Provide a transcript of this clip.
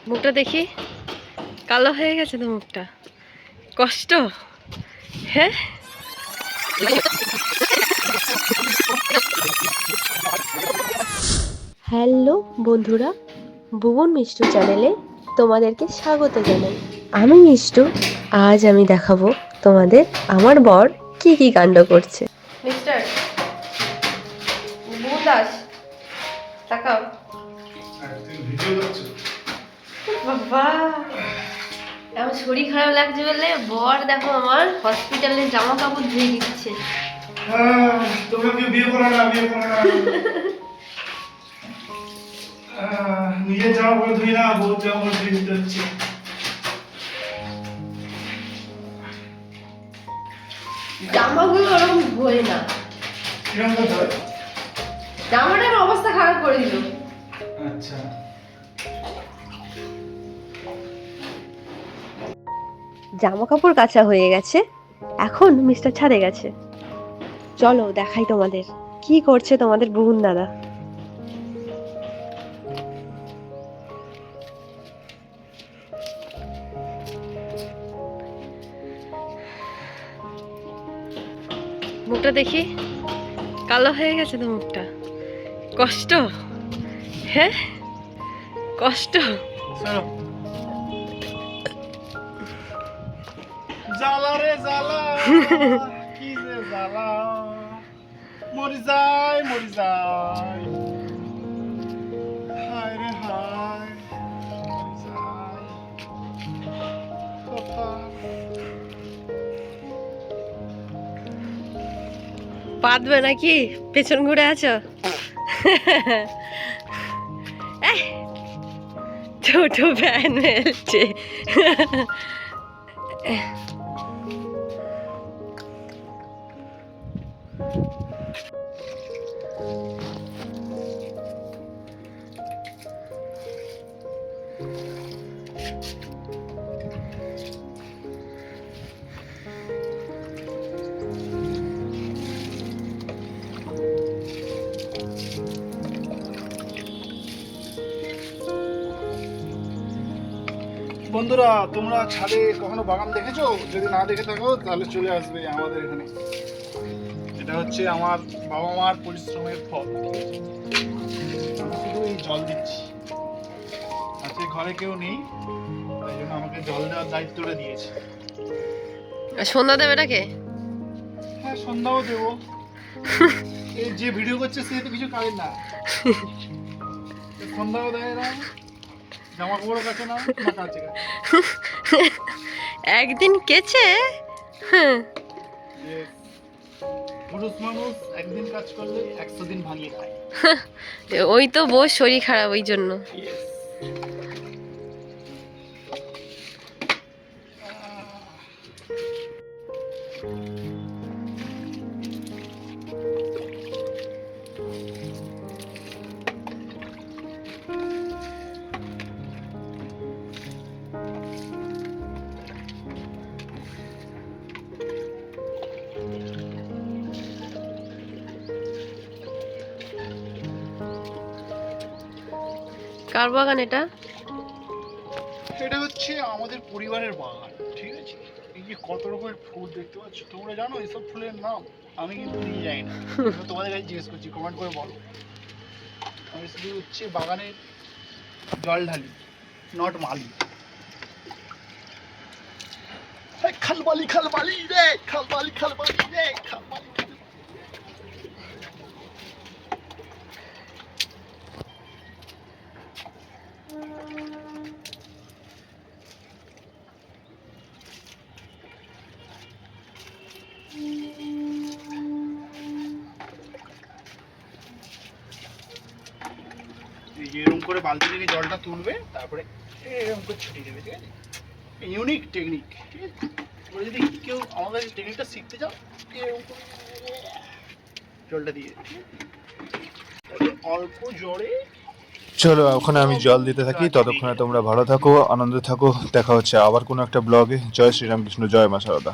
মুখটা দেখি, কালো হয়ে গেছে তো মুখটা। কষ্ট, হ্যাঁ। হ্যালো বন্ধুরা, ভুবন মিষ্টু চ্যানেলে তোমাদেরকে স্বাগত জানাই। আমি মিষ্টু। আজ আমি দেখাবো তোমাদের আমার বর কি কি কাণ্ড করছে। মিস্টার ভুবন দাস, তাকাও। বাবা, আমার শরীর খারাপ লাগছে বলে বর দেখো আমার হসপিটালে জামা কাপড় ধুয়ে দিচ্ছে। তোমরা কেউ বিয়ে করো না, বিয়ে করো না। নিজের জামা কাপড় ধুই না, বউ জামা কাপড় ধুয়ে দিতে হচ্ছে। জামাগুলো ওরকম ধোয় না, কিরকম করে ধোয়? জামাটার অবস্থা খারাপ করে দিল। আচ্ছা, জামা কাপড় কাচা হয়ে গেছে, এখন মিস্টার ছাদে গেছে। চলো দেখাই তোমাদের কি করছে তোমাদের বুবুন দাদা। মুখটা দেখি, কালো হয়ে গেছে তো মুখটা। কষ্ট, হ্যাঁ, কষ্ট। চলো। জ্বালা রে জ্বালা, কি যে জ্বালা, মরি যায় মরি যায়, হায় রে হায়, মরি যায় কপাল। পাতবে নাকি? পেছন ঘুরে আছো? ছোট ভ্যান মেলছে। বন্ধুরা, তোমরা ছাদে কখনো বাগান দেখেছো? যদি না দেখে থাকো তাহলে চলে আসবে আমাদের এখানে। এটা হচ্ছে আমার বাবা মার পরিশ্রমের ফল। আমি শুধু এই জল দিচ্ছি, আজকে ঘরে কেউ নেই, তাই জন্য আমাকে জল দেওয়ার দায়িত্বটা দিয়েছে। সন্ধ্যা দেবে নাকি? হ্যাঁ, সন্ধ্যাও দেবো। এই যে ভিডিও করছে সে তো কিছু কাজের না, সন্ধ্যাও দেয় না, জামা কাপড়ও কাছে না, না কাছে একদিন কেচে। যে পুরুষ মানুষ একদিন কাজ করলে 100 দিন ভাঙিয়ে খায়। ওই তো বউ শরীর খারাপ, ওই জন্য। কার বাগান এটা? এটা হচ্ছে আমাদের পরিবারের বাগান, ঠিক আছে? এই যে কত রকমের ফুল দেখতে পাচ্ছ, তোমরা জানো এসব ফুলের নাম? আমি কিন্তু নিয়ে যাই না, তোমাদের কাছে জিজ্ঞেস করছি, কমেন্ট করে বলো। আমি শুধু হচ্ছে বাগানের জল ঢালি, নট মালি। খালবালি খালবালি রে, খালবালি খালবালি রে, খালবালি। এরকম করে বালতি থেকে জলটা তুলবে, তারপরে এরকম করে ছুটিয়ে দেবে, ঠিক আছে? ইউনিক টেকনিক, ঠিক আছে? তোমরা যদি কেউ আমার কাছে টেকনিকটা শিখতে চাও, এরকম করে জলটা দিয়ে অল্প জোরে। চলো, ওখানে আমি জল দিতে থাকি, ততক্ষণে তোমরা ভালো থাকো, আনন্দে থাকো। দেখা হচ্ছে আবার কোনো একটা ব্লগে। জয় শ্রীরামকৃষ্ণ, জয় মা সারদা।